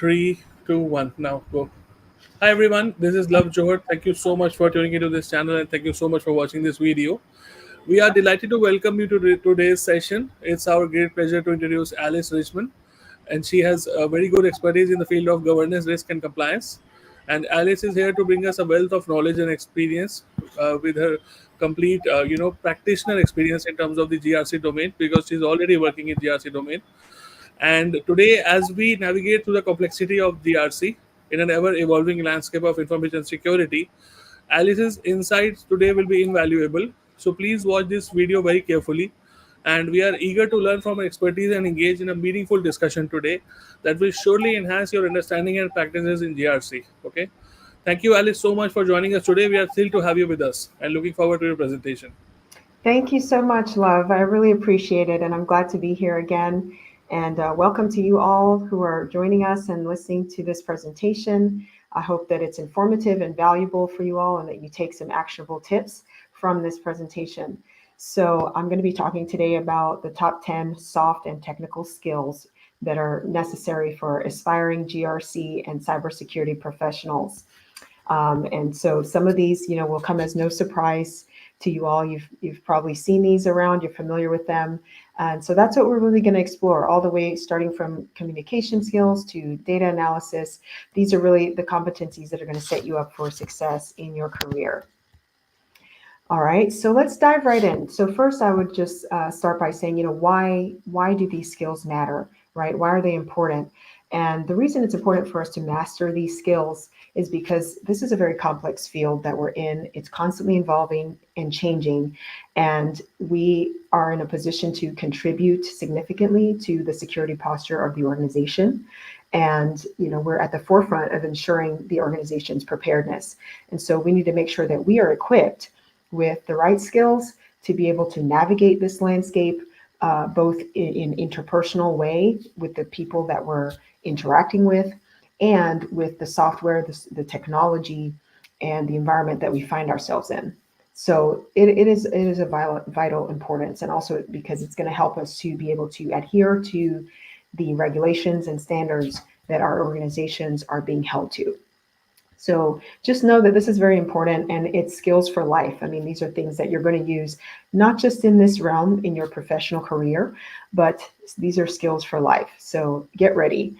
Three, two, one. Now go. Hi everyone, this is Love Johar. Thank you so much for tuning into this channel and thank you so much for watching this video. We are delighted to welcome you to today's session. It's our great pleasure to introduce Alice Richmond, and she has a very good expertise in the field of governance, risk, and compliance. And Alice is here to bring us a wealth of knowledge and experience with her complete, practitioner experience in terms of the GRC domain because she's already working in GRC domain. And today, as we navigate through the complexity of GRC in an ever evolving landscape of information security, Alice's insights today will be invaluable. So please watch this video very carefully. And we are eager to learn from her expertise and engage in a meaningful discussion today that will surely enhance your understanding and practices in GRC. Okay. Thank you, Alice, so much for joining us today. We are thrilled to have you with us and looking forward to your presentation. Thank you so much, Love. I really appreciate it, and I'm glad to be here again. And welcome to you all who are joining us and listening to this presentation. I hope that it's informative and valuable for you all and that you take some actionable tips from this presentation. So I'm going to be talking today about the top 10 soft and technical skills that are necessary for aspiring GRC and cybersecurity professionals. And so some of these, will come as no surprise to you all. You've probably seen these around, you're familiar with them. And so that's what we're really going to explore, all the way starting from communication skills to data analysis. These are really the competencies that are going to set you up for success in your career. All right, so let's dive right in. So first, I would just start by saying, why do these skills matter, right? Why are they important? And the reason it's important for us to master these skills is because this is a very complex field that we're in. It's constantly evolving and changing, and we are in a position to contribute significantly to the security posture of the organization. And, we're at the forefront of ensuring the organization's preparedness. And so we need to make sure that we are equipped with the right skills to be able to navigate this landscape, both in interpersonal way with the people that we're interacting with, and with the software, the technology, and the environment that we find ourselves in. So it is a vital importance, and also because it's going to help us to be able to adhere to the regulations and standards that our organizations are being held to. So just know that this is very important, and it's skills for life. I mean, these are things that you're going to use not just in this realm in your professional career, but these are skills for life. So get ready.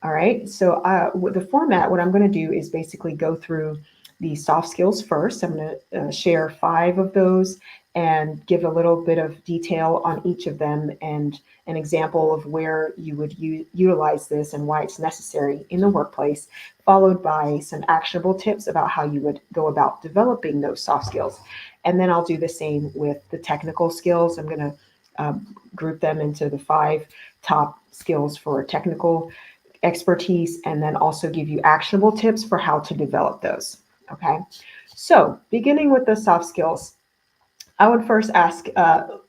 All right. So with the format, what I'm going to do is basically go through the soft skills first. I'm going to share 5 of those and give a little bit of detail on each of them and an example of where you would utilize this and why it's necessary in the workplace, followed by some actionable tips about how you would go about developing those soft skills. And then I'll do the same with the technical skills. I'm going to group them into the 5 top skills for technical expertise, and then also give you actionable tips for how to develop those. Okay, so beginning with the soft skills, I would first ask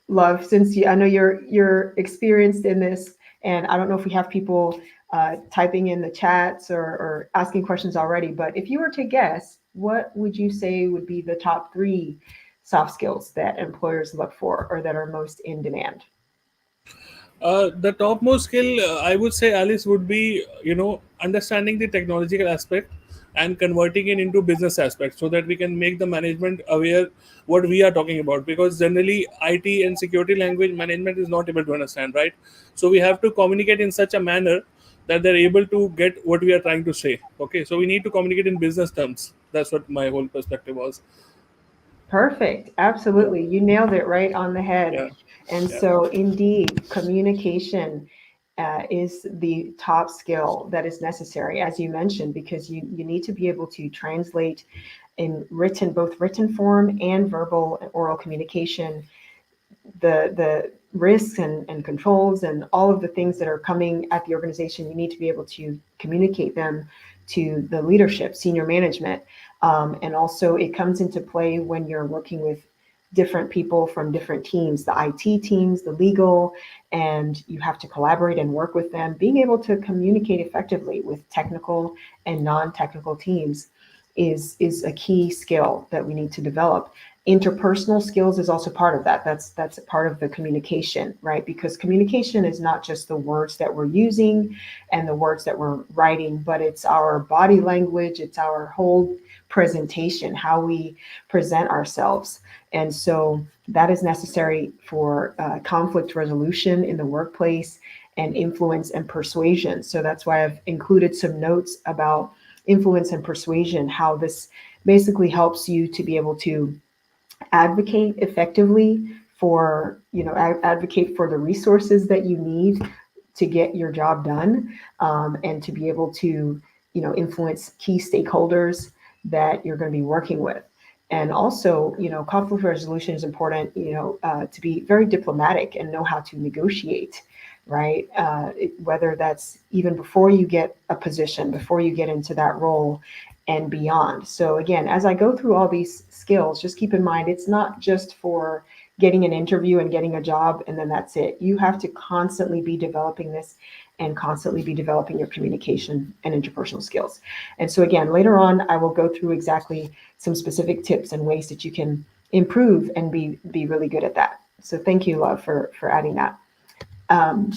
Love, since I know you're experienced in this, and I don't know if we have people typing in the chats or asking questions already, but if you were to guess, what would you say would be the top 3 soft skills that employers look for or that are most in demand? The topmost skill, I would say, Alice, would be, understanding the technological aspect and converting it into business aspect so that we can make the management aware what we are talking about. Because generally, IT and security language management is not able to understand, right? So we have to communicate in such a manner that they're able to get what we are trying to say. Okay, so we need to communicate in business terms. That's what my whole perspective was. Perfect. Yeah, Absolutely. You nailed it right on the head. yeah, And yeah. so, indeed, communication is the top skill that is necessary, as you mentioned, because you need to be able to translate in both written form and verbal and oral communication, the risks and controls and all of the things that are coming at the organization. You need to be able to communicate them to the leadership, senior management. And also it comes into play when you're working with different people from different teams, the IT teams, the legal, and you have to collaborate and work with them. Being able to communicate effectively with technical and non-technical teams is a key skill that we need to develop. Interpersonal skills is also part of that. That's a part of the communication, right? Because communication is not just the words that we're using and the words that we're writing, but it's our body language, it's our whole presentation, how we present ourselves. And so that is necessary for conflict resolution in the workplace and influence and persuasion. So that's why I've included some notes about influence and persuasion, how this basically helps you to be able to advocate effectively for, advocate for the resources that you need to get your job done, and to be able to, influence key stakeholders that you're going to be working with. And also, conflict resolution is important, to be very diplomatic and know how to negotiate, right? Whether that's even before you get a position, before you get into that role, and beyond. So again, as I go through all these skills, just keep in mind it's not just for getting an interview and getting a job and then that's it. You have to constantly be developing this and constantly be developing your communication and interpersonal skills. And so again, later on, I will go through exactly some specific tips and ways that you can improve and be really good at that. So thank you, Love, for adding that. Um,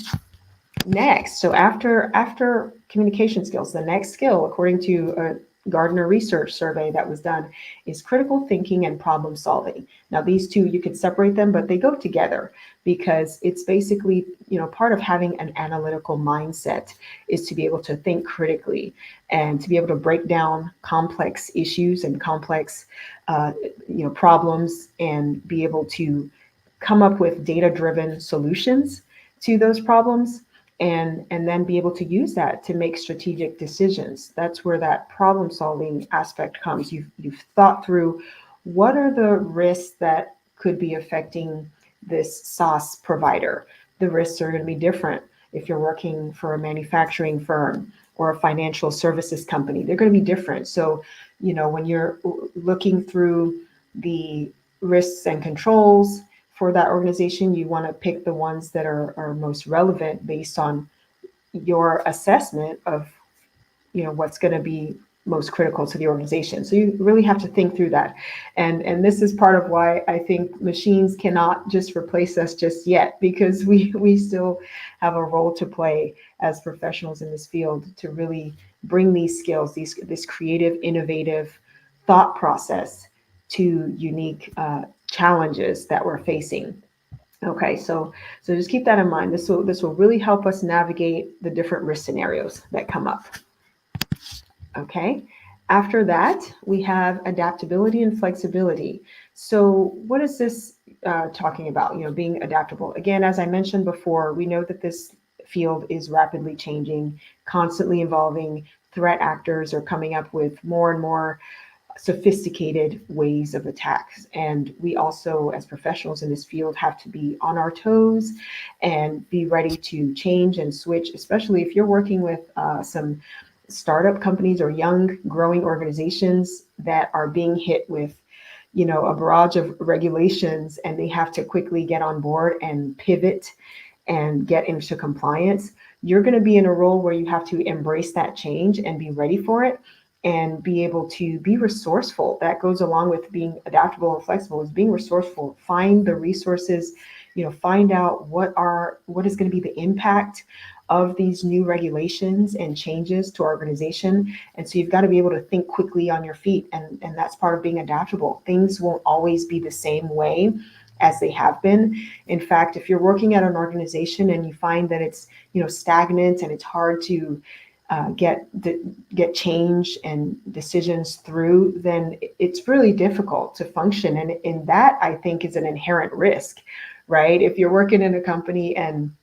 Next, so after communication skills, the next skill, according to a Gardner research survey that was done, is critical thinking and problem solving. Now, these two, you could separate them, but they go together because it's basically, part of having an analytical mindset is to be able to think critically and to be able to break down complex issues and complex, problems and be able to come up with data-driven solutions to those problems and then be able to use that to make strategic decisions. That's where that problem solving aspect comes. You've thought through what are the risks that could be affecting this SaaS provider. The risks are going to be different if you're working for a manufacturing firm or a financial services company. They're going to be different. So, when you're looking through the risks and controls for that organization, you want to pick the ones that are most relevant based on your assessment of, what's going to be most critical to the organization. So you really have to think through that. And this is part of why I think machines cannot just replace us just yet, because we still have a role to play as professionals in this field to really bring these skills, this creative, innovative thought process to unique challenges that we're facing. Okay, so just keep that in mind. This will really help us navigate the different risk scenarios that come up. Okay. After that, we have adaptability and flexibility. So what is this talking about? Being adaptable. Again, as I mentioned before, we know that this field is rapidly changing, constantly evolving. Threat actors are coming up with more and more sophisticated ways of attacks. And we also, as professionals in this field, have to be on our toes and be ready to change and switch, especially if you're working with some startup companies or young growing organizations that are being hit with, a barrage of regulations, and they have to quickly get on board and pivot and get into compliance. You're going to be in a role where you have to embrace that change and be ready for it and be able to be resourceful. That goes along with being adaptable and flexible, is being resourceful. Find the resources, find out what is going to be the impact of these new regulations and changes to our organization. And so you've got to be able to think quickly on your feet. And that's part of being adaptable. Things won't always be the same way as they have been. In fact, if you're working at an organization and you find that it's, stagnant and it's hard to get change and decisions through, then it's really difficult to function. And in that, I think, is an inherent risk, right? If you're working in a company and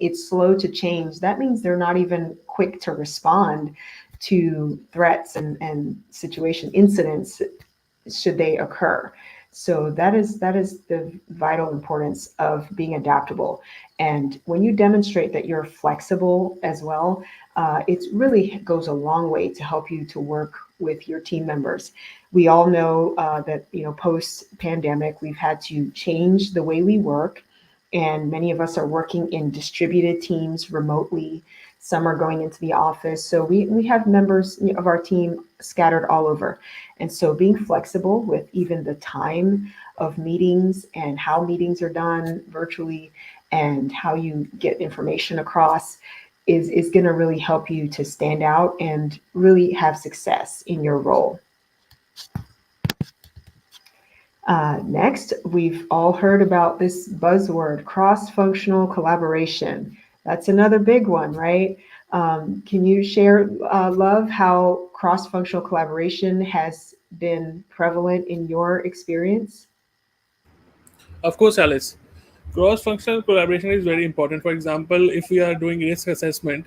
it's slow to change, that means they're not even quick to respond to threats and situation incidents should they occur. So that is the vital importance of being adaptable. And when you demonstrate that you're flexible as well, it really goes a long way to help you to work with your team members. We all know that post-pandemic, we've had to change the way we work, and many of us are working in distributed teams remotely. Some are going into the office. So we have members of our team scattered all over. And so being flexible with even the time of meetings and how meetings are done virtually and how you get information across is going to really help you to stand out and really have success in your role. Next, we've all heard about this buzzword, cross-functional collaboration. That's another big one, right? Can you share, Love, how cross-functional collaboration has been prevalent in your experience? Of course, Alice. Cross functional collaboration is very important. For example, if we are doing risk assessment,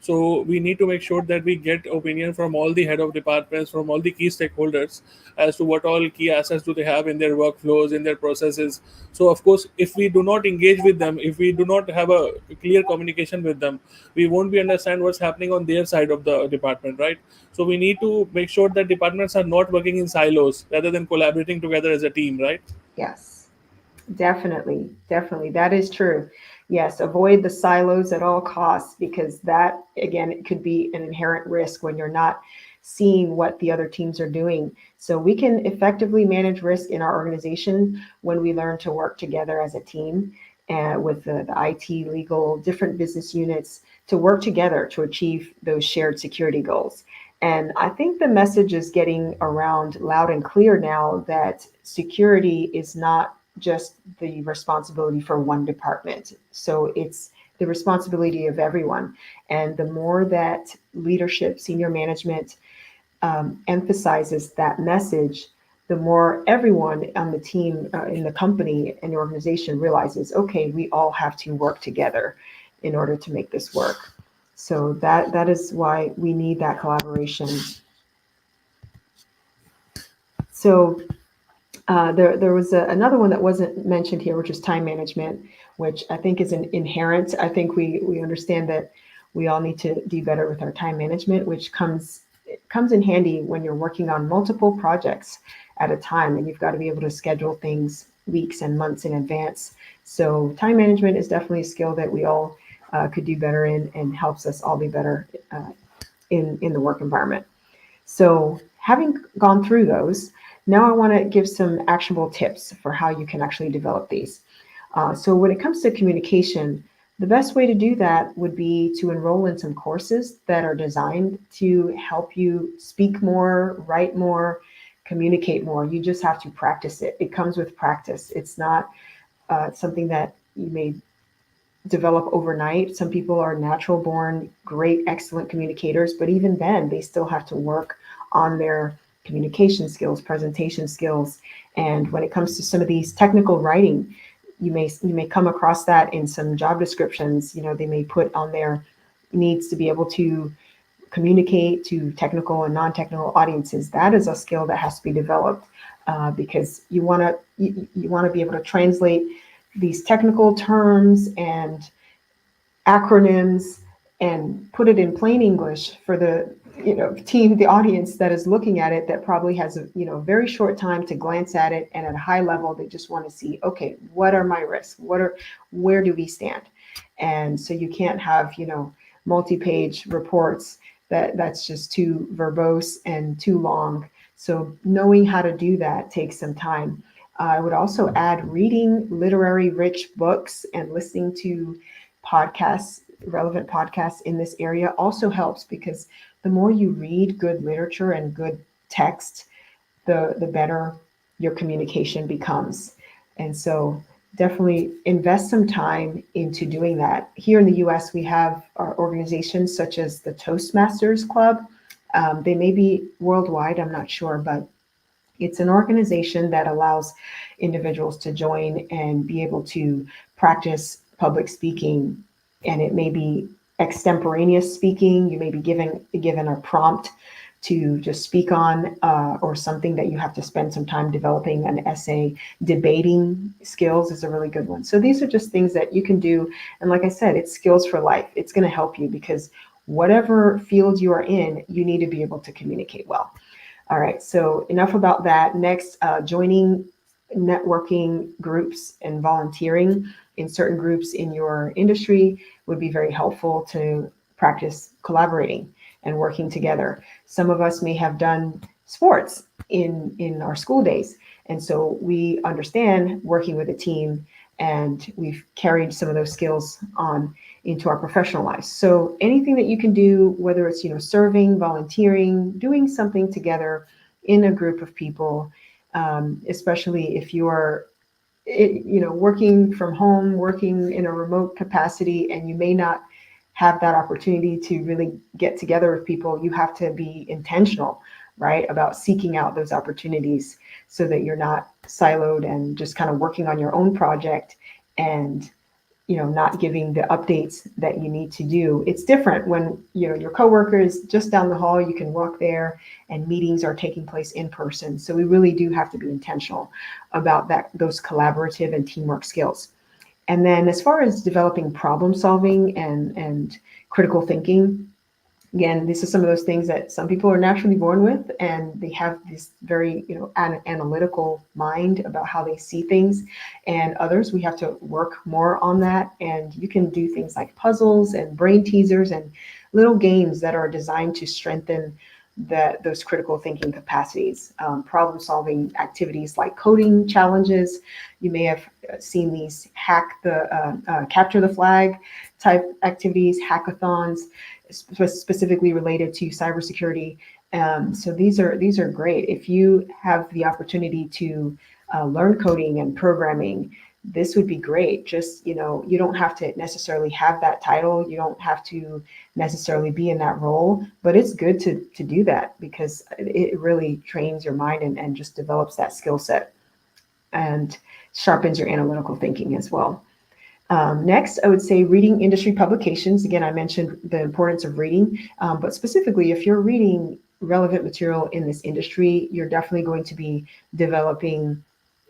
so we need to make sure that we get opinion from all the head of departments, from all the key stakeholders as to what all key assets do they have in their workflows, in their processes. So, of course, if we do not engage with them, if we do not have a clear communication with them, we won't be understand what's happening on their side of the department, right? So, we need to make sure that departments are not working in silos rather than collaborating together as a team, right? Yes. Definitely, definitely. That is true. Yes, avoid the silos at all costs because that, again, it could be an inherent risk when you're not seeing what the other teams are doing. So we can effectively manage risk in our organization when we learn to work together as a team with the IT, legal, different business units to work together to achieve those shared security goals. And I think the message is getting around loud and clear now that security is not just the responsibility for one department. So it's the responsibility of everyone. And the more that leadership, senior management emphasizes that message, the more everyone on the team, in the company and the organization realizes, okay, we all have to work together in order to make this work. So that is why we need that collaboration. So there was another one that wasn't mentioned here, which is time management, which I think is an inherent. I think we understand that we all need to do better with our time management, which comes in handy when you're working on multiple projects at a time, and you've got to be able to schedule things weeks and months in advance. So time management is definitely a skill that we all could do better in, and helps us all be better in the work environment. So, having gone through those, now I want to give some actionable tips for how you can actually develop these. So, when it comes to communication, the best way to do that would be to enroll in some courses that are designed to help you speak more, write more, communicate more. You just have to practice it. It comes with practice. It's not something that you may develop overnight. Some people are natural born, great, excellent communicators, but even then, they still have to work on their communication skills, presentation skills. And when it comes to some of these technical writing, you may come across that in some job descriptions. They may put on there needs to be able to communicate to technical and non-technical audiences. That is a skill that has to be developed because you want to be able to translate these technical terms and acronyms and put it in plain English for the team, the audience that is looking at it, that probably has a very short time to glance at it, and at a high level they just want to see, okay, what are my risks? Where do we stand? And so you can't have multi-page reports that's just too verbose and too long. So knowing how to do that takes some time. I would also add reading literary rich books and listening to podcasts, relevant podcasts in this area also helps, because the more you read good literature and good text, the better your communication becomes. And so definitely invest some time into doing that. Here in the US, we have our organizations such as the Toastmasters Club. They may be worldwide, I'm not sure, but it's an organization that allows individuals to join and be able to practice public speaking. And it may be extemporaneous speaking. You may be given a prompt to just speak on, or something that you have to spend some time developing an essay. Debating skills is a really good one. So these are just things that you can do. And like I said, it's skills for life. It's going to help you, because whatever field you are in, you need to be able to communicate well. All right, so enough about that. Next, joining networking groups and volunteering in certain groups in your industry would be very helpful to practice collaborating and working together. Some of us may have done sports in our school days, and so we understand working with a team, and we've carried some of those skills on into our professional lives. So anything that you can do, whether it's serving, volunteering, doing something together in a group of people, especially if you are working from home, working in a remote capacity, and you may not have that opportunity to really get together with people, you have to be intentional, right, about seeking out those opportunities so that you're not siloed and just kind of working on your own project and not giving the updates that you need to do. It's different when your coworker is just down the hall, you can walk there, and meetings are taking place in person. So we really do have to be intentional about those collaborative and teamwork skills. And then as far as developing problem solving and critical thinking, again, this is some of those things that some people are naturally born with, and they have this very analytical mind about how they see things, and others we have to work more on that. And you can do things like puzzles and brain teasers and little games that are designed to strengthen those critical thinking capacities. Problem solving activities like coding challenges, you may have seen these capture the flag type activities, hackathons, specifically related to cybersecurity. So these are great. If you have the opportunity to learn coding and programming, this would be great. Just, you don't have to necessarily have that title. You don't have to necessarily be in that role, but it's good to do that because it really trains your mind and just develops that skill set and sharpens your analytical thinking as well. Next, I would say reading industry publications. Again, I mentioned the importance of reading, but specifically, if you're reading relevant material in this industry, you're definitely going to be developing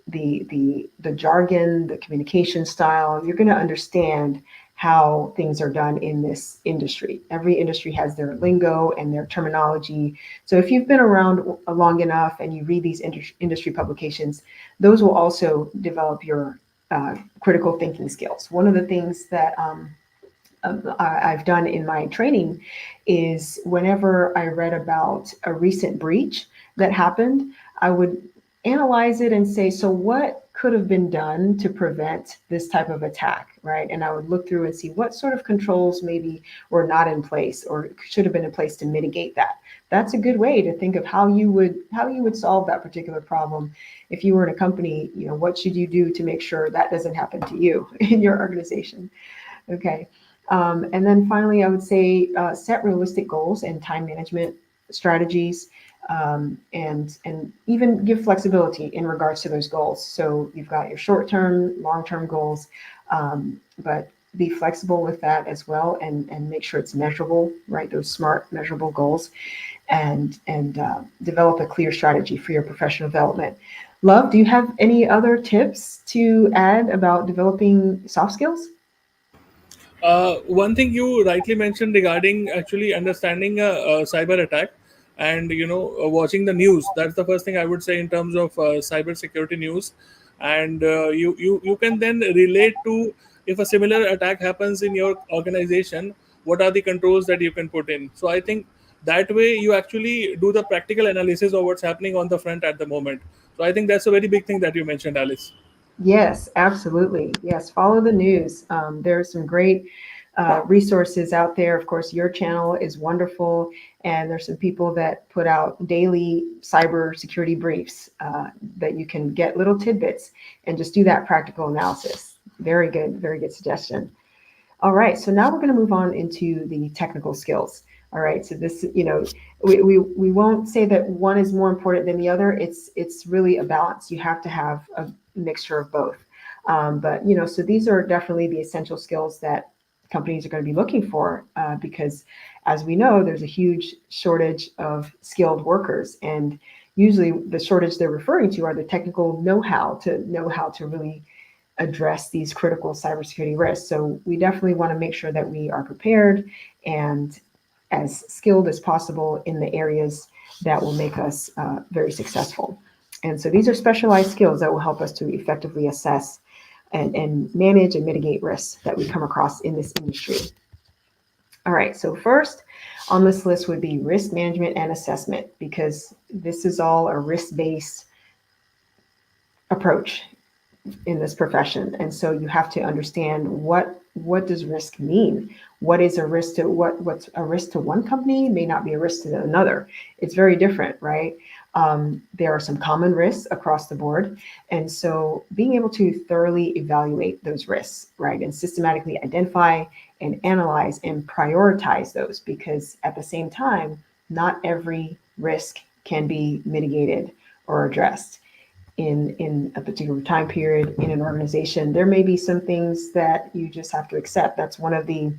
the jargon, the communication style. You're going to understand how things are done in this industry. Every industry has their lingo and their terminology. So if you've been around long enough and you read these industry publications, those will also develop your critical thinking skills. One of the things that I've done in my training is whenever I read about a recent breach that happened, I would analyze it and say, so what could have been done to prevent this type of attack, right? And I would look through and see what sort of controls maybe were not in place or should have been in place to mitigate that. That's a good way to think of how you would solve that particular problem. If you were in a company, what should you do to make sure that doesn't happen to you in your organization? Okay. And then finally, I would say set realistic goals and time management strategies, and even give flexibility in regards to those goals. So you've got your short-term, long-term goals, but be flexible with that as well, and make sure it's measurable, right? Those smart, measurable goals, and develop a clear strategy for your professional development. Love, do you have any other tips to add about developing soft skills? One thing you rightly mentioned regarding actually understanding a cyber attack and watching the news. That's the first thing I would say in terms of cyber security news. And you can then relate to, if a similar attack happens in your organization, what are the controls that you can put in. So I think that way you actually do the practical analysis of what's happening on the front at the moment. So I think that's a very big thing that you mentioned, Alice. Yes, absolutely. Yes, follow the news. There are some great resources out there. Of course, your channel is wonderful, and there's some people that put out daily cybersecurity briefs that you can get little tidbits and just do that practical analysis. Very good suggestion. All right, so now we're going to move on into the technical skills. All right, so this, we won't say that one is more important than the other. It's really a balance. You have to have a mixture of both. But so these are definitely the essential skills that companies are going to be looking for because, as we know, there's a huge shortage of skilled workers, and usually the shortage they're referring to are the technical know-how to really address these critical cybersecurity risks. So we definitely want to make sure that we are prepared and as skilled as possible in the areas that will make us very successful. And so these are specialized skills that will help us to effectively assess and manage and mitigate risks that we come across in this industry. All right, so first on this list would be risk management and assessment, because this is all a risk based approach in this profession. And so you have to understand what does risk mean? What is a risk to what's a risk to one company may not be a risk to another. It's very different, right? There are some common risks across the board. And so being able to thoroughly evaluate those risks, right, and systematically identify and analyze and prioritize those, because at the same time, not every risk can be mitigated or addressed in a particular time period in an organization. There may be some things that you just have to accept. That's one of the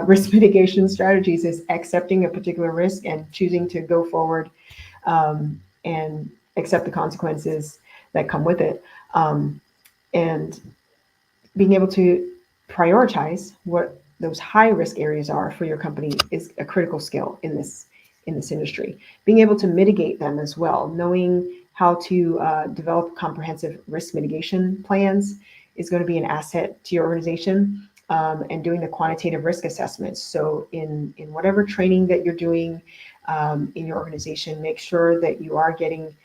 risk mitigation strategies, is accepting a particular risk and choosing to go forward and accept the consequences that come with it. And being able to prioritize what those high risk areas are for your company is a critical skill in this industry. Being able to mitigate them as well, knowing how to develop comprehensive risk mitigation plans is going to be an asset to your organization. And doing the quantitative risk assessments. So in whatever training that you're doing in your organization, make sure that you are getting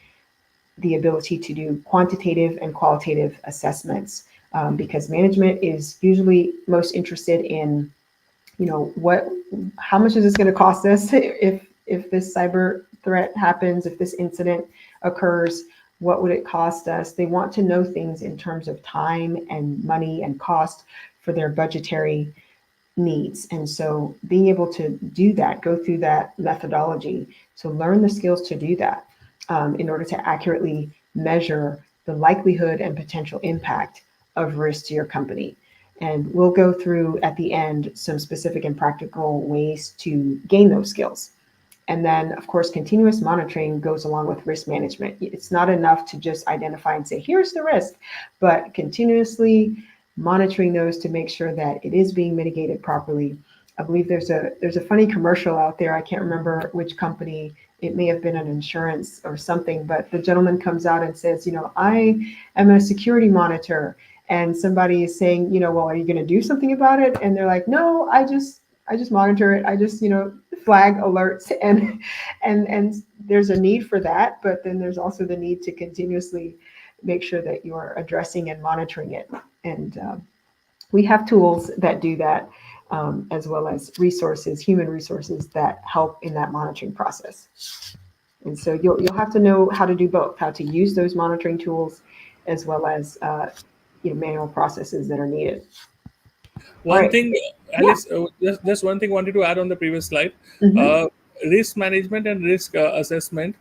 the ability to do quantitative and qualitative assessments, because management is usually most interested in, how much is this going to cost us if this cyber threat happens, if this incident occurs, what would it cost us? They want to know things in terms of time and money and cost for their budgetary needs. And so being able to do that, go through that methodology, so learn the skills to do that in order to accurately measure the likelihood and potential impact of risk to your company. And we'll go through at the end some specific and practical ways to gain those skills. And then, of course, continuous monitoring goes along with risk management. It's not enough to just identify and say, here's the risk, but continuously monitoring those to make sure that it is being mitigated properly. I believe there's a funny commercial out there. I can't remember which company. It may have been an insurance or something, but the gentleman comes out and says, I am a security monitor. And somebody is saying, well, are you going to do something about it? And they're like, no, I just monitor it. I just, flag alerts, and there's a need for that, but then there's also the need to continuously make sure that you are addressing and monitoring it. And we have tools that do that, as well as resources, human resources that help in that monitoring process. And so you'll have to know how to do both, how to use those monitoring tools, as well as manual processes that are needed. All One right. thing, Yeah. Alice, just one thing wanted to add on the previous slide. Hmm. Uh, Risk management and risk assessment,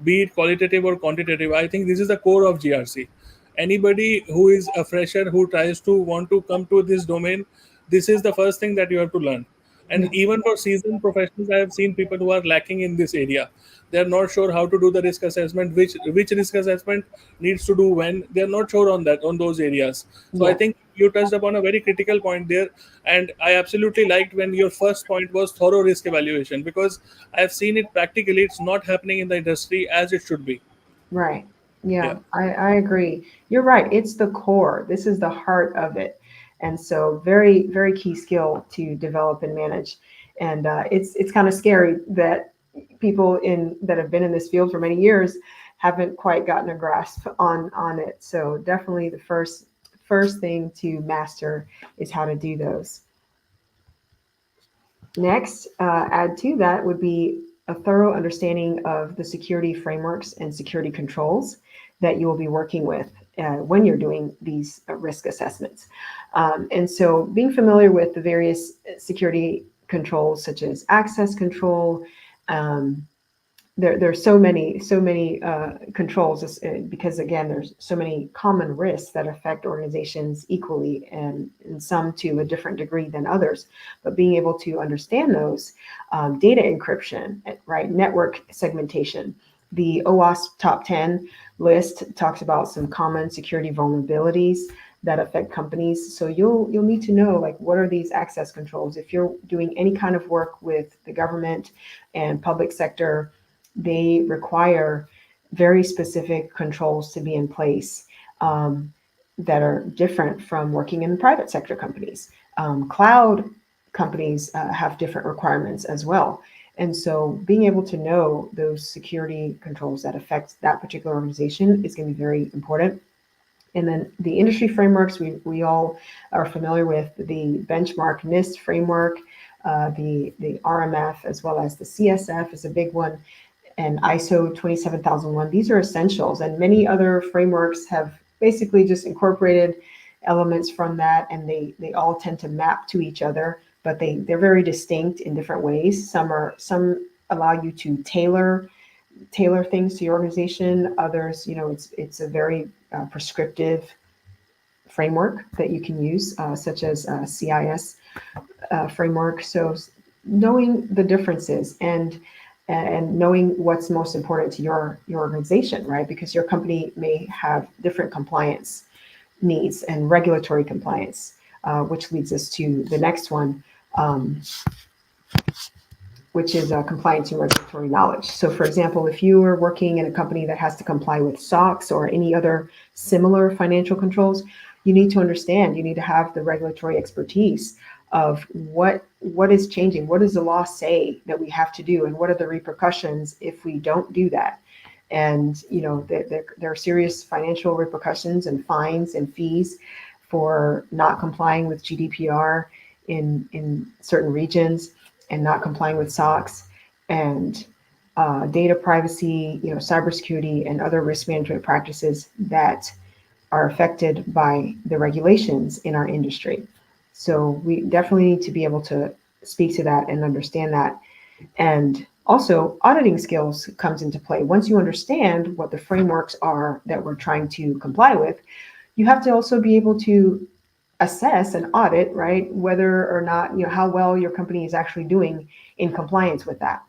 be it qualitative or quantitative, I think this is the core of GRC. Anybody who is a fresher who tries to want to come to this domain, this is the first thing that you have to learn. And Yeah. even for seasoned professionals, I have seen people who are lacking in this area. They are not sure how to do the risk assessment, which risk assessment needs to do when. They are not sure on that, on those areas. So I Yeah. think you touched upon a very critical point there, and I absolutely liked when your first point was thorough risk evaluation, because I have seen it practically. It's not happening in the industry as it should be. Right. Yeah. Yeah, I agree. You're right. It's the core. This is the heart of it. And so very, very key skill to develop and manage. And it's kind of scary that people in that have been in this field for many years haven't quite gotten a grasp on it. So definitely the first thing to master is how to do those. Next, add to that would be a thorough understanding of the security frameworks and security controls that you will be working with when you're doing these risk assessments. And so being familiar with the various security controls, such as access control, um, there's so many controls, because again there's so many common risks that affect organizations equally, and some to a different degree than others, but being able to understand those, data encryption, right, network segmentation. The OWASP top 10 list talks about some common security vulnerabilities that affect companies. So you'll need to know, like, what are these access controls. If you're doing any kind of work with the government and public sector, they require very specific controls to be in place, that are different from working in private sector companies. Cloud companies have different requirements as well. And so being able to know those security controls that affect that particular organization is going to be very important. And then the industry frameworks, we all are familiar with the benchmark NIST framework, the RMF, as well as the CSF is a big one, and ISO 27001. These are essentials, and many other frameworks have basically just incorporated elements from that, and they all tend to map to each other, but they're very distinct in different ways. Some allow you to tailor things to your organization. Others, it's a very prescriptive framework that you can use, such as CIS framework. So knowing the differences and knowing what's most important to your organization, right? Because your company may have different compliance needs and regulatory compliance, which leads us to the next one. Which is compliance and regulatory knowledge. So, for example, if you are working in a company that has to comply with SOX or any other similar financial controls, you need to understand, you need to have the regulatory expertise of what is changing, what does the law say that we have to do, and what are the repercussions if we don't do that. And there are serious financial repercussions and fines and fees for not complying with GDPR in certain regions and not complying with SOX, and data privacy, cybersecurity, and other risk management practices that are affected by the regulations in our industry. So we definitely need to be able to speak to that and understand that. And also, auditing skills comes into play. Once you understand what the frameworks are that we're trying to comply with, you have to also be able to assess and audit, right, whether or not, how well your company is actually doing in compliance with that.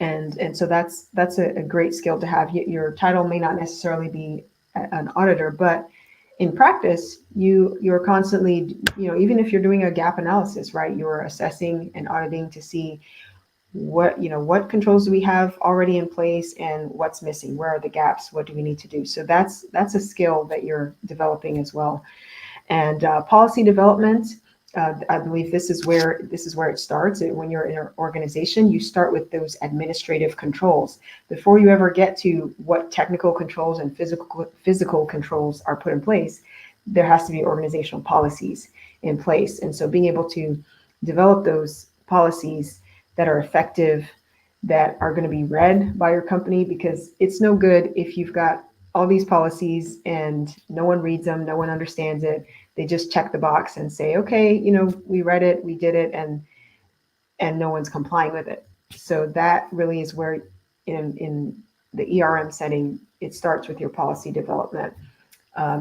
And so that's a great skill to have. Your title may not necessarily be an auditor, but in practice, you're constantly, even if you're doing a gap analysis, right, you're assessing and auditing to see what controls do we have already in place and what's missing, where are the gaps, what do we need to do. So that's a skill that you're developing as well. And policy development, I believe this is where it starts. When you're in an organization, you start with those administrative controls before you ever get to what technical controls and physical controls are put in place. There has to be organizational policies in place, and so being able to develop those policies that are effective, that are going to be read by your company, because it's no good if you've got all these policies and no one reads them, no one understands it. They just check the box and say, okay, we read it, we did it, and no one's complying with it. So that really is where in the ERM setting, it starts with your policy development.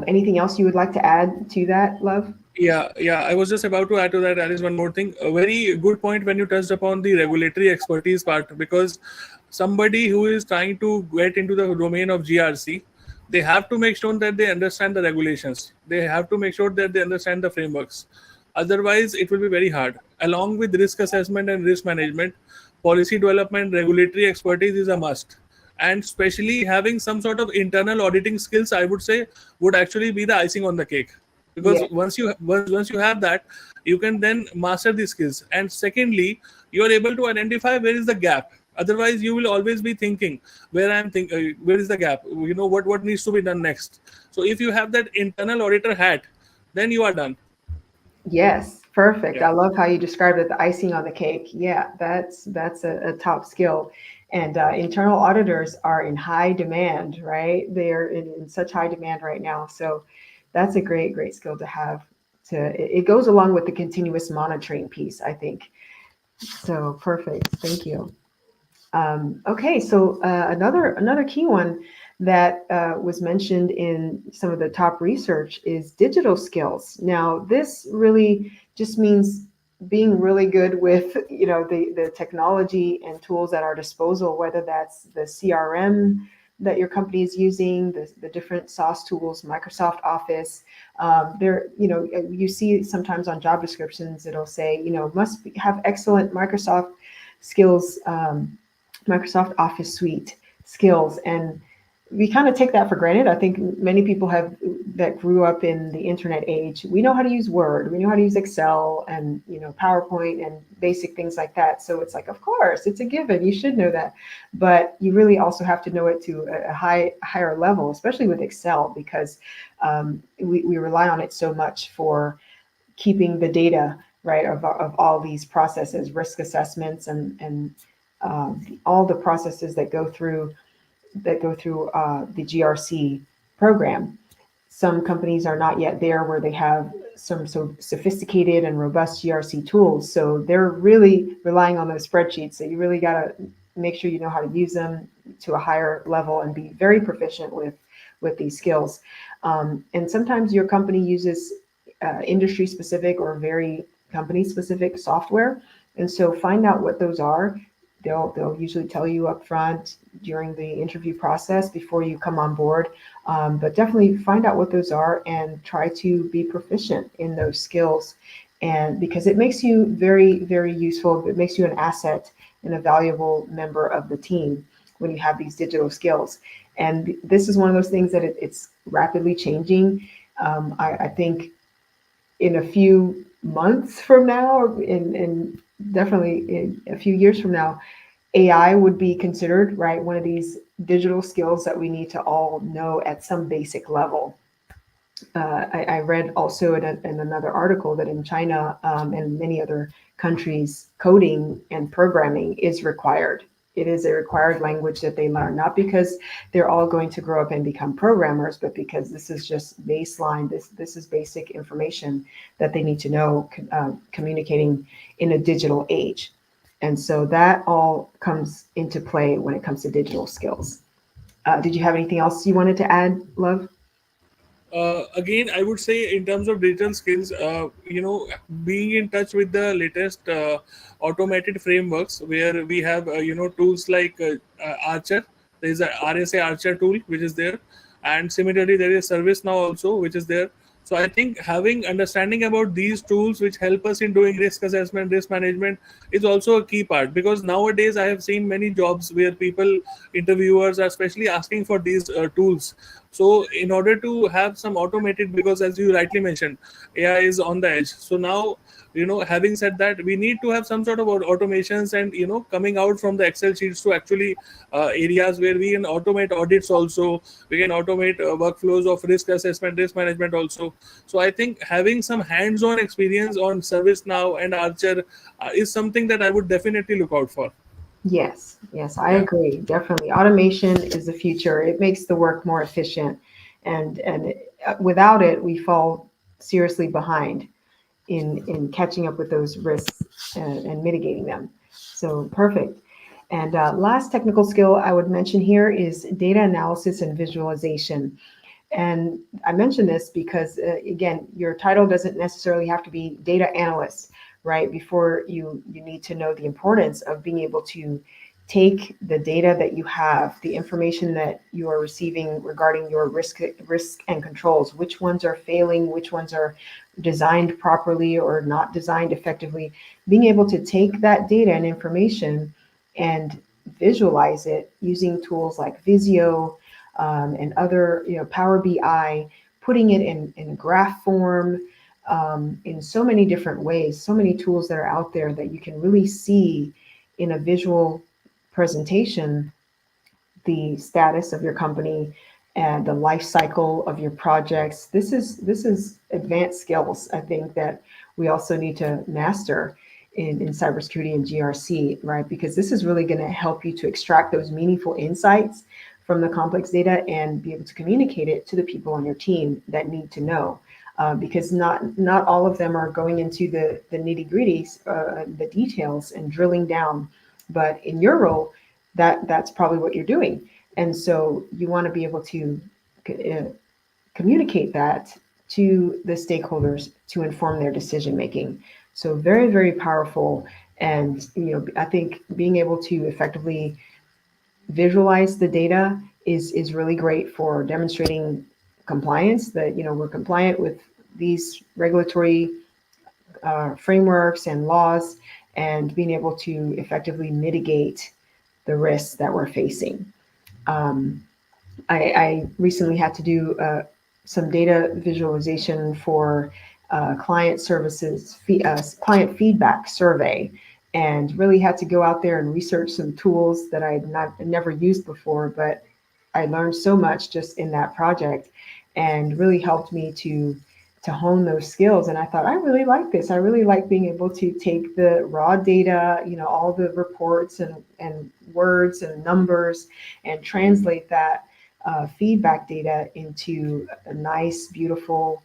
Anything else you would like to add to that, Love? Yeah. I was just about to add to that, Alice, one more thing. A very good point when you touched upon the regulatory expertise part, because somebody who is trying to get into the domain of GRC, they have to make sure that they understand the regulations. They have to make sure that they understand the frameworks. Otherwise, it will be very hard. Along with risk assessment and risk management, policy development, regulatory expertise is a must. And especially having some sort of internal auditing skills, I would say, would actually be the icing on the cake, because Yeah. once you have that, you can then master these skills. And secondly, you are able to identify where is the gap. Otherwise, you will always be thinking where is the gap, what needs to be done next. So if you have that internal auditor hat, then you are done. Yes, perfect. Yeah. I love how you described it, the icing on the cake. Yeah, that's a top skill. And internal auditors are in high demand, right? They are in such high demand right now. So that's a great skill to have. It goes along with the continuous monitoring piece, I think. So perfect. Thank you. Okay, so another key one that was mentioned in some of the top research is digital skills. Now, this really just means being really good with the technology and tools at our disposal, whether that's the CRM that your company is using, the different SaaS tools, Microsoft Office. You see sometimes on job descriptions it'll say have excellent Microsoft skills. Microsoft Office suite skills. And we kind of take that for granted. I think many people have that grew up in the internet age. We know how to use Word, we know how to use Excel, and PowerPoint and basic things like that. So it's like, of course, it's a given. You should know that, but you really also have to know it to a higher level, especially with Excel, because we rely on it so much for keeping the data right of all these processes, risk assessments, and all the processes that go through the GRC program. Some companies are not yet there where they have some so sophisticated and robust GRC tools. So they're really relying on those spreadsheets. So you really got to make sure you know how to use them to a higher level and be very proficient with these skills. And sometimes your company uses industry specific or very company specific software. And so find out what those are. They'll usually tell you up front during the interview process before you come on board. But definitely find out what those are and try to be proficient in those skills. And because it makes you very, very useful, it makes you an asset and a valuable member of the team when you have these digital skills. And this is one of those things that it's rapidly changing. I think in a few months from now, or in definitely in a few years from now, AI would be considered, right, one of these digital skills that we need to all know at some basic level. I read also in another article that in China and many other countries, coding and programming is required. It is a required language that they learn, not because they're all going to grow up and become programmers, but because this is just baseline. This is basic information that they need to know communicating in a digital age. And so that all comes into play when it comes to digital skills. Did you have anything else you wanted to add, Love? Again, I would say in terms of digital skills, being in touch with the latest automated frameworks, where we have tools like Archer. There is a RSA Archer tool which is there, and similarly there is ServiceNow also which is there. So I think having understanding about these tools which help us in doing risk assessment, risk management is also a key part, because nowadays I have seen many jobs where people, interviewers are especially asking for these tools. So in order to have some automated, because as you rightly mentioned, AI is on the edge. So now, having said that, we need to have some sort of automations, and coming out from the Excel sheets to actually areas where we can automate audits also, we can automate workflows of risk assessment, risk management also. So I think having some hands-on experience on ServiceNow and Archer is something that I would definitely look out for. Yes, yes, I Yeah. agree. Definitely. Automation is the future. It makes the work more efficient. And without it, we fall seriously behind in catching up with those risks and mitigating them. So perfect. And last technical skill I would mention here is data analysis and visualization. And I mention this because, again, your title doesn't necessarily have to be data analyst, right? Before you need to know the importance of being able to take the data that you have, the information that you are receiving regarding your risk and controls, which ones are failing, which ones are designed properly or not designed effectively, being able to take that data and information and visualize it using tools like Visio, and other, Power BI, putting it in graph form, in so many different ways, so many tools that are out there that you can really see in a visual presentation the status of your company and the life cycle of your projects. This is advanced skills, I think, that we also need to master in cybersecurity and GRC, right? Because this is really going to help you to extract those meaningful insights from the complex data and be able to communicate it to the people on your team that need to know. Because not all of them are going into the nitty gritties, the details, and drilling down. But in your role, that's probably what you're doing, and so you want to be able to uh, communicate that to the stakeholders to inform their decision making. So very, very powerful. And I think being able to effectively visualize the data is really great for demonstrating compliance, that we're compliant with these regulatory frameworks and laws, and being able to effectively mitigate the risks that we're facing. Um, I recently had to do some data visualization for client services, client feedback survey, and really had to go out there and research some tools that I had never used before, but I learned so much just in that project, and really helped me to hone those skills. And I thought, I really like this. I really like being able to take the raw data, all the reports and words and numbers, and translate that feedback data into a nice, beautiful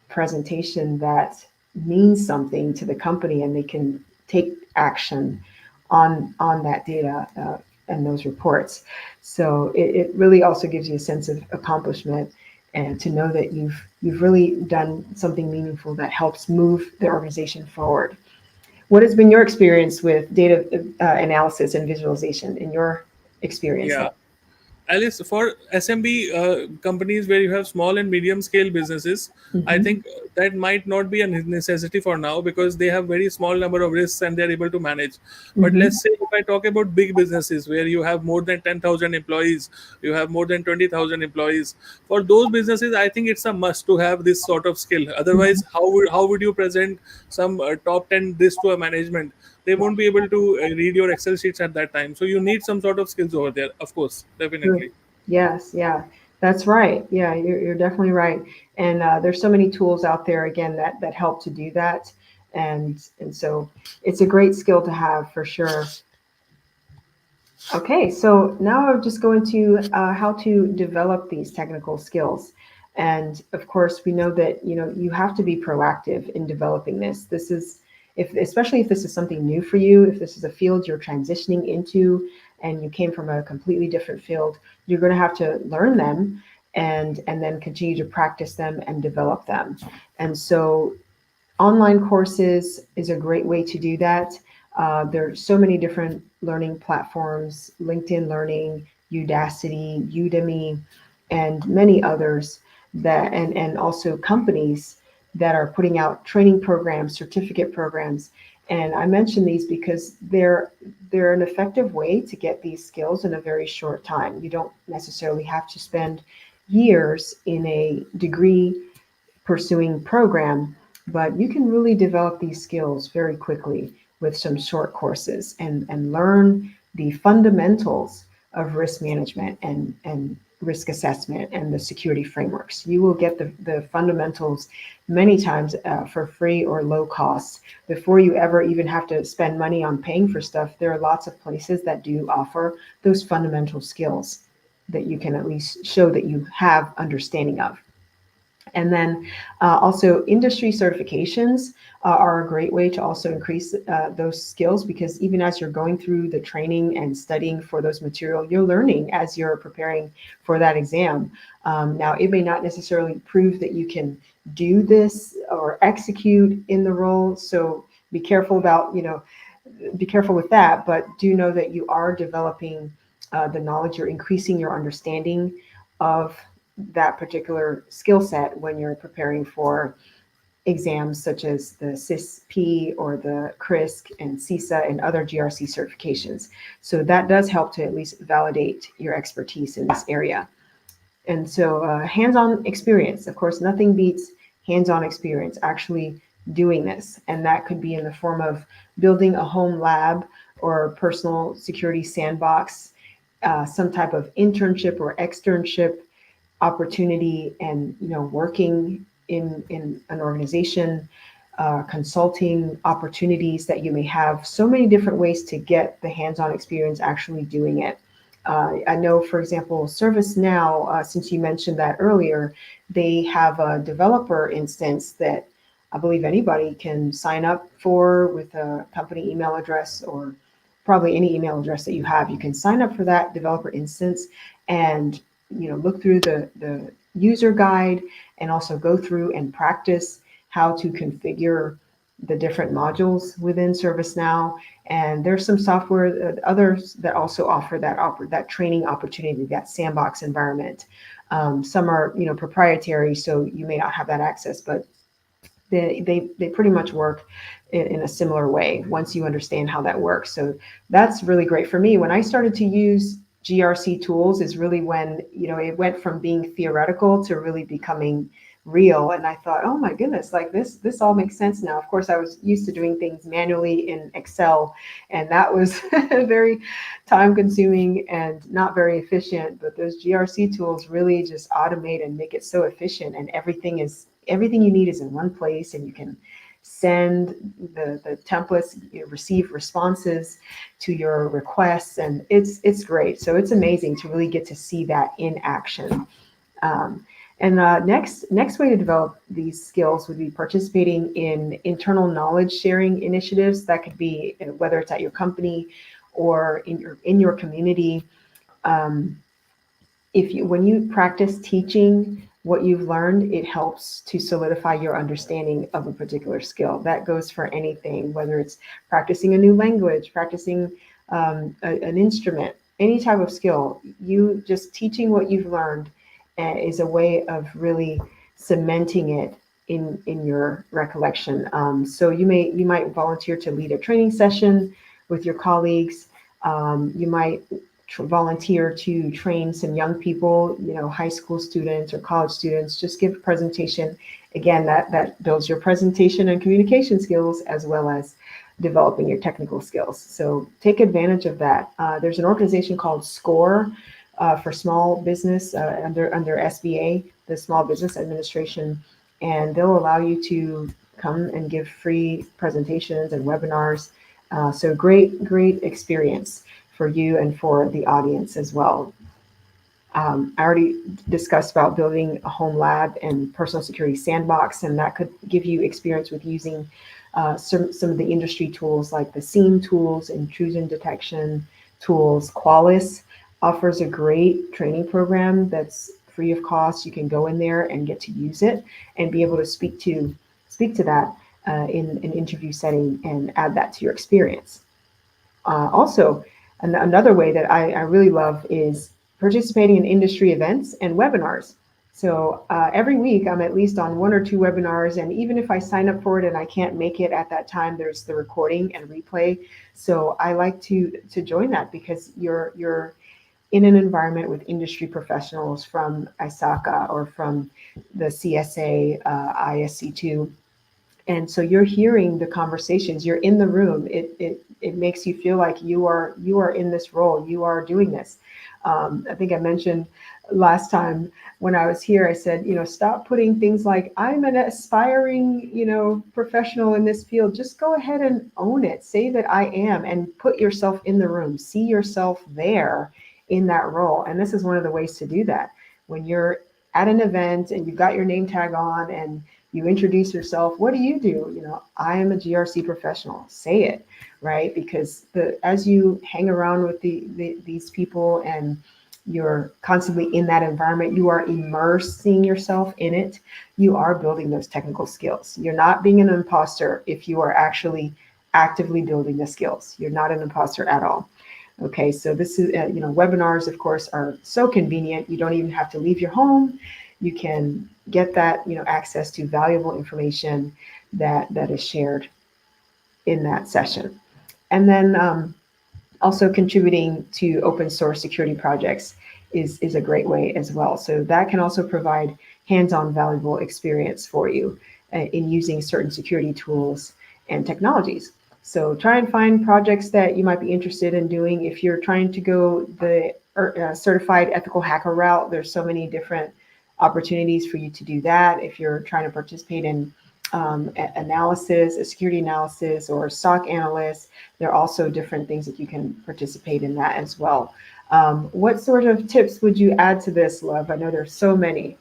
presentation that means something to the company, and they can take action on that data and those reports. So it really also gives you a sense of accomplishment, and to know that you've really done something meaningful that helps move the organization forward. What has been your experience with data analysis and visualization in your experience? Yeah. Alice, for SMB companies where you have small and medium scale businesses, I Mm-hmm. think that might not be a necessity for now because they have very small number of risks and they're able to manage. But Mm-hmm. let's say if I talk about big businesses where you have more than 10,000 employees, you have more than 20,000 employees, for those businesses, I think it's a must to have this sort of skill. Mm-hmm. Otherwise, how would you present some top 10 this to a management? They won't be able to read your Excel sheets at that time. So you need some sort of skills over there, of course, True. definitely. Yes, yeah, that's right. Yeah, you're definitely right. And there's so many tools out there again that help to do that, and so it's a great skill to have for sure. Okay, so now I'm just going to how to develop these technical skills. And of course, we know that you have to be proactive in developing this. This is if especially if this is something new for you, if this is a field you're transitioning into and you came from a completely different field, you're going to have to learn them and then continue to practice them and develop them. And so online courses is a great way to do that. There are so many different learning platforms: LinkedIn Learning, Udacity, Udemy, and many others and also companies that are putting out training programs, certificate programs. And I mention these because they're an effective way to get these skills in a very short time. You don't necessarily have to spend years in a degree pursuing program, but you can really develop these skills very quickly with some short courses and learn the fundamentals of risk management and risk assessment and the security frameworks. You will get the fundamentals many times for free or low cost before you ever even have to spend money on paying for stuff. There are lots of places that do offer those fundamental skills that you can at least show that you have understanding of. And then also industry certifications are a great way to also increase those skills, because even as you're going through the training and studying for those material, you're learning as you're preparing for that exam. Now, it may not necessarily prove that you can do this or execute in the role. So be careful about, be careful with that, but do know that you are developing the knowledge, you're increasing your understanding of that particular skill set when you're preparing for exams such as the CISP or the CRISC and CISA and other GRC certifications. So that does help to at least validate your expertise in this area. And so, hands-on experience, of course, nothing beats hands-on experience, actually doing this. And that could be in the form of building a home lab or personal security sandbox, some type of internship or externship opportunity, and working in an organization, consulting opportunities that you may have. So many different ways to get the hands-on experience actually doing it. I know, for example, ServiceNow, since you mentioned that earlier, they have a developer instance that I believe anybody can sign up for with a company email address, or probably any email address that you have. You can sign up for that developer instance and look through the user guide, and also go through and practice how to configure the different modules within ServiceNow. And there's some software, others that also offer that training opportunity, that sandbox environment. Some are proprietary, so you may not have that access, but they pretty much work in a similar way once you understand how that works. So that's really great for me. When I started to use GRC tools is really when, it went from being theoretical to really becoming real. And I thought, oh my goodness, like this all makes sense now. Of course, I was used to doing things manually in Excel, and that was very time consuming and not very efficient. But those GRC tools really just automate and make it so efficient, and everything you need is in one place, and you can send the templates, receive responses to your requests, and it's great. So it's amazing to really get to see that in action. And next way to develop these skills would be participating in internal knowledge sharing initiatives. That could be whether it's at your company or in your community. Um, if you when you practice teaching what you've learned, it helps to solidify your understanding of a particular skill. That goes for anything, whether it's practicing a new language, practicing an instrument, any type of skill. You just teaching what you've learned is a way of really cementing it in your recollection. So you might volunteer to lead a training session with your colleagues. You might volunteer to train some young people, high school students or college students. Just give a presentation. Again, that builds your presentation and communication skills as well as developing your technical skills. So take advantage of that. There's an organization called SCORE for small business under SBA, the Small Business Administration, and they'll allow you to come and give free presentations and webinars. So great experience for you and for the audience as well. I already discussed about building a home lab and personal security sandbox, and that could give you experience with using some of the industry tools like the SEAM tools, intrusion detection tools. Qualis offers a great training program that's free of cost. You can go in there and get to use it and be able to speak to that in an interview setting and add that to your experience. Also, another way that I really love is participating in industry events and webinars. So every week I'm at least on one or two webinars, and even if I sign up for it and I can't make it at that time, there's the recording and replay. So I like to join that because you're in an environment with industry professionals from ISACA or from the CSA, ISC2, and so you're hearing the conversations, you're in the room. It makes you feel like you are in this role, you are doing this. I think I mentioned last time when I was here, I said, stop putting things like I'm an aspiring professional in this field. Just go ahead and own it, say that I am, and put yourself in the room, see yourself there in that role. And this is one of the ways to do that. When you're at an event and you've got your name tag on and you introduce yourself, what do? I am a GRC professional. Say it, right? Because as you hang around with these people and you're constantly in that environment, you are immersing yourself in it. You are building those technical skills. You're not being an imposter if you are actually actively building the skills. You're not an imposter at all. Okay, so this is, webinars, of course, are so convenient. You don't even have to leave your home. You can get that, access to valuable information that is shared in that session. And then also contributing to open source security projects is a great way as well. So that can also provide hands-on valuable experience for you in using certain security tools and technologies. So try and find projects that you might be interested in doing. If you're trying to go the certified ethical hacker route, there's so many different opportunities for you to do that. If you're trying to participate in analysis, a security analysis, or SOC analyst, there are also different things that you can participate in that as well. What sort of tips would you add to this, Love? I know there's so many.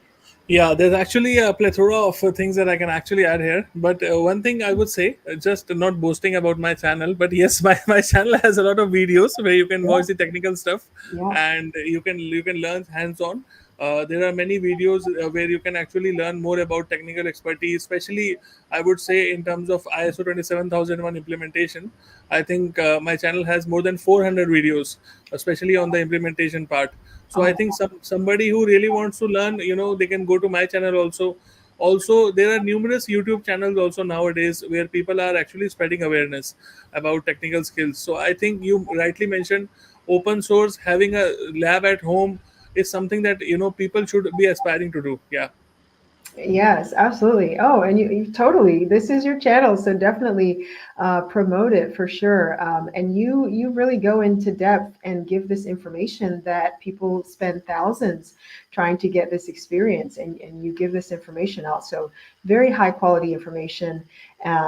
Yeah, there's actually a plethora of things that I can actually add here. But one thing I would say, just not boasting about my channel, but yes, my channel has a lot of videos where you can Yeah, watch the technical stuff yeah. and you can learn hands on. There are many videos where you can actually learn more about technical expertise, especially I would say in terms of ISO 27001 implementation. I think my channel has more than 400 videos, especially on the implementation part. So I Oh, think somebody who really wants to learn, they can go to my channel also. Also, there are numerous YouTube channels also nowadays where people are actually spreading awareness about technical skills. So I think you rightly mentioned open source, having a lab at home is something that people should be aspiring to do. Yeah. Yes, absolutely. Oh, and you totally, this is your channel, so definitely promote it for sure. And you really go into depth and give this information that people spend thousands trying to get this experience, and you give this information out. So very high quality information.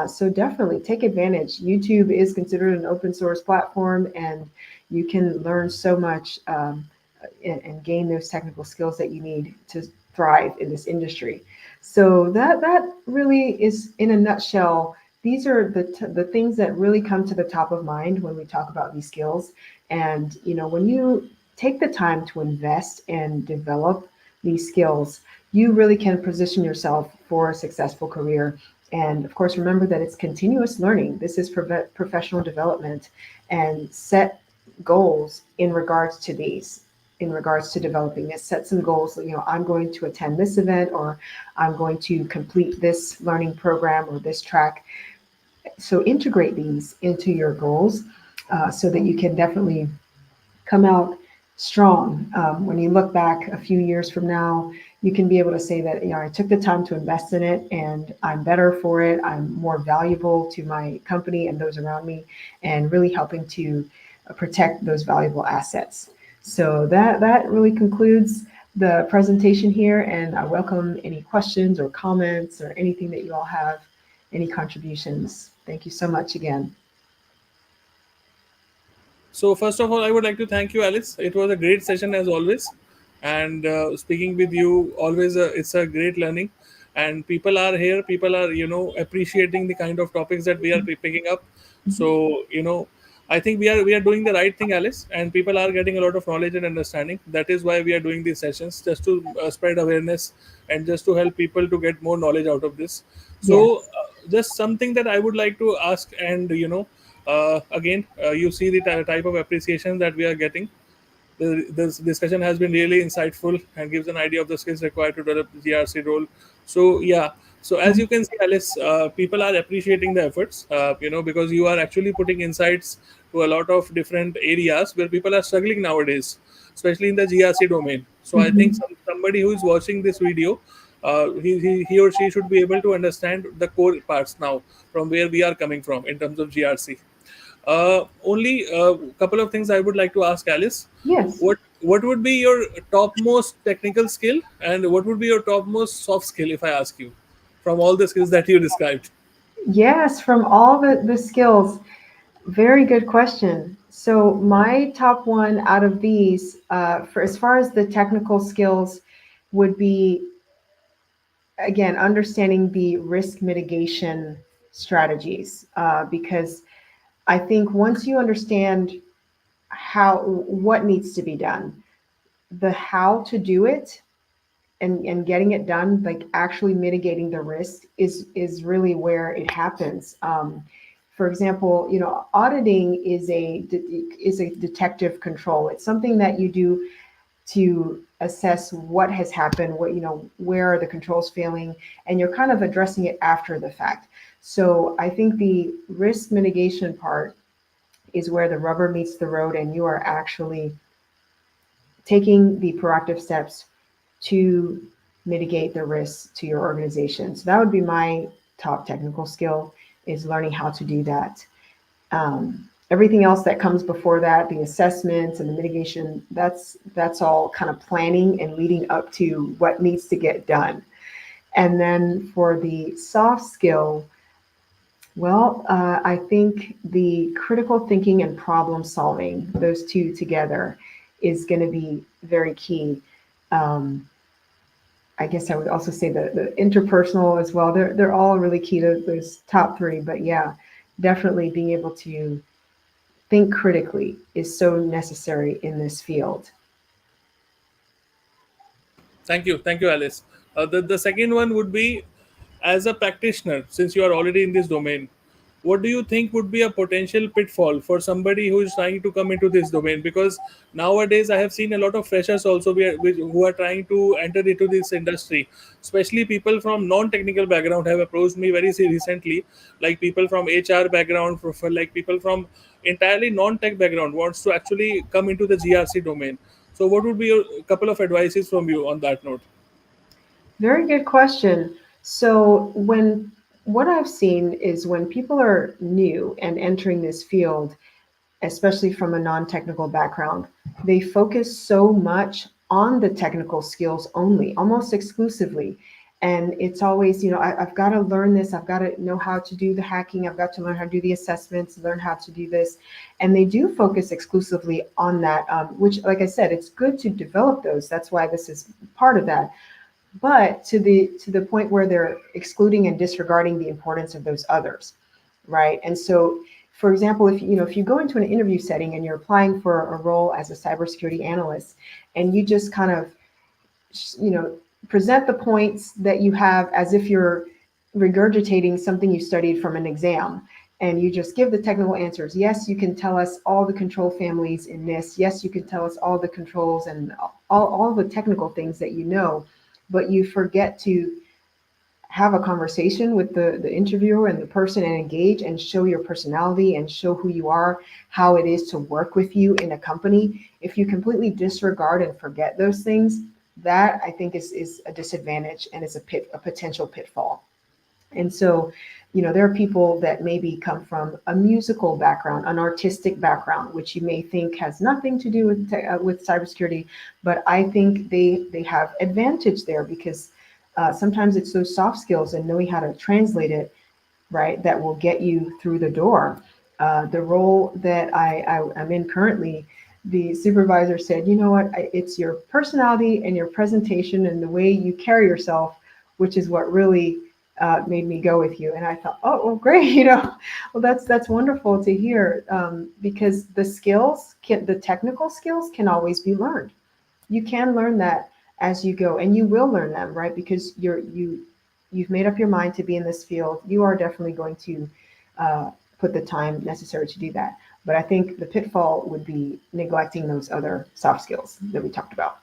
So definitely take advantage. YouTube is considered an open source platform, and you can learn so much and gain those technical skills that you need to thrive in this industry. So that really is, in a nutshell, these are the things that really come to the top of mind when we talk about these skills. And when you take the time to invest and develop these skills, you really can position yourself for a successful career. And of course, remember that it's continuous learning. This is professional development, and set goals in regards to these, in regards to developing this. Set some goals. I'm going to attend this event, or I'm going to complete this learning program or this track. So integrate these into your goals, so that you can definitely come out strong. When you look back a few years from now, you can be able to say that, I took the time to invest in it, and I'm better for it. I'm more valuable to my company and those around me, and really helping to protect those valuable assets. So that really concludes the presentation here, and I welcome any questions or comments or anything that you all have, any contributions. Thank you so much again. So first of all, I would like to thank you, Alice. It was a great session as always, and speaking with you always, it's a great learning. And people are here. People are appreciating the kind of topics that we are picking up. So I think we are doing the right thing, Alice, and people are getting a lot of knowledge and understanding. That is why we are doing these sessions, just to spread awareness and just to help people to get more knowledge out of this. So Yes. just something that I would like to ask, and again, you see the type of appreciation that we are getting. This discussion has been really insightful and gives an idea of the skills required to develop the GRC role. So yeah, so as you can see, Alice, people are appreciating the efforts, because you are actually putting insights to a lot of different areas where people are struggling nowadays, especially in the GRC domain. So I think Mhm. somebody who is watching this video, he or she should be able to understand the core parts now from where we are coming from in terms of GRC. Only a couple of things I would like to ask Alice. Yes. What would be your topmost technical skill, and what would be your topmost soft skill, if I ask you, from all the skills that you described? Yes, from all the skills. Very good question. So my top one out of these, for as far as the technical skills, would be, again, understanding the risk mitigation strategies, because I think once you understand what needs to be done, the how to do it, and getting it done, like actually mitigating the risk, is really where it happens. For example, auditing is a detective control. It's something that you do to assess what has happened, where are the controls failing, and you're kind of addressing it after the fact. So I think the risk mitigation part is where the rubber meets the road, and you are actually taking the proactive steps to mitigate the risks to your organization. So that would be my top technical skill, is learning how to do that. Everything else that comes before that, the assessments and the mitigation, that's all kind of planning and leading up to what needs to get done. And then for the soft skill, well, I think the critical thinking and problem solving, those two together, is going to be very key. Um, I guess I would also say the interpersonal as well. They're all really key to those top three. But yeah, definitely being able to think critically is so necessary in this field. Thank you, Alice. The second one would be, as a practitioner, since you are already in this domain. what do you think would be a potential pitfall for somebody who is trying to come into this domain? Because nowadays I have seen a lot of freshers also who are trying to enter into this industry, especially people from non-technical background have approached me very recently, like people from HR background, like people from entirely non-tech background wants to actually come into the GRC domain. So what would be your couple of advices from you on that note? Very good question. So, when what I've seen is when people are new and entering this field, especially from a non-technical background, they focus so much on the technical skills only, almost exclusively. And it's always, I've got to learn this. I've got to know how to do the hacking. I've got to learn how to do the assessments, learn how to do this. And they do focus exclusively on that, which, like I said, it's good to develop those. That's why this is part of that, but to the point where they're excluding and disregarding the importance of those others, right? And so, for example, if you go into an interview setting and you're applying for a role as a cybersecurity analyst, and you just kind of you know present the points that you have as if you're regurgitating something you studied from an exam, and you just give the technical answers. Yes, you can tell us all the control families in this. Yes, you can tell us all the controls and all the technical things that you know, but you forget to have a conversation with the interviewer and the person and engage and show your personality and show who you are, how it is to work with you in a company. If you completely disregard and forget those things, that I think is a disadvantage and is a potential pitfall. And so, there are people that maybe come from a musical background, an artistic background, which you may think has nothing to do with cybersecurity, but I think they have advantage there because sometimes it's those soft skills and knowing how to translate it, right, that will get you through the door. The role that I'm in currently, the supervisor said, you know what, it's your personality and your presentation and the way you carry yourself, which is what really made me go with you. And I thought, oh, well, great, well, that's wonderful to hear, because the technical skills can always be learned. You can learn that as you go, and you will learn them, right? Because you've made up your mind to be in this field. You are definitely going to put the time necessary to do that. But I think the pitfall would be neglecting those other soft skills that we talked about.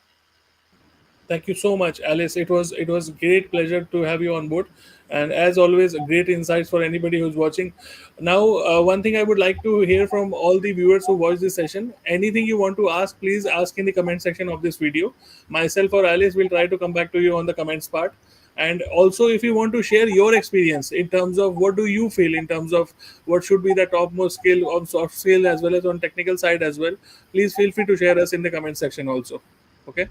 Thank you so much, Alice. It was great pleasure to have you on board, and as always, great insights for anybody who's watching. Now, one thing I would like to hear from all the viewers who watch this session. Anything you want to ask, please ask in the comment section of this video. Myself or Alice will try to come back to you on the comments part. And also, if you want to share your experience in terms of what do you feel in terms of what should be the topmost skill of soft skill as well as on technical side as well, please feel free to share us in the comment section also. Okay.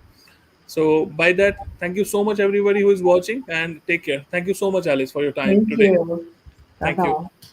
So, by that, thank you so much, everybody who is watching, and take care. Thank you so much, Alice, for your time Thank today. you. Bye Thank you. bye.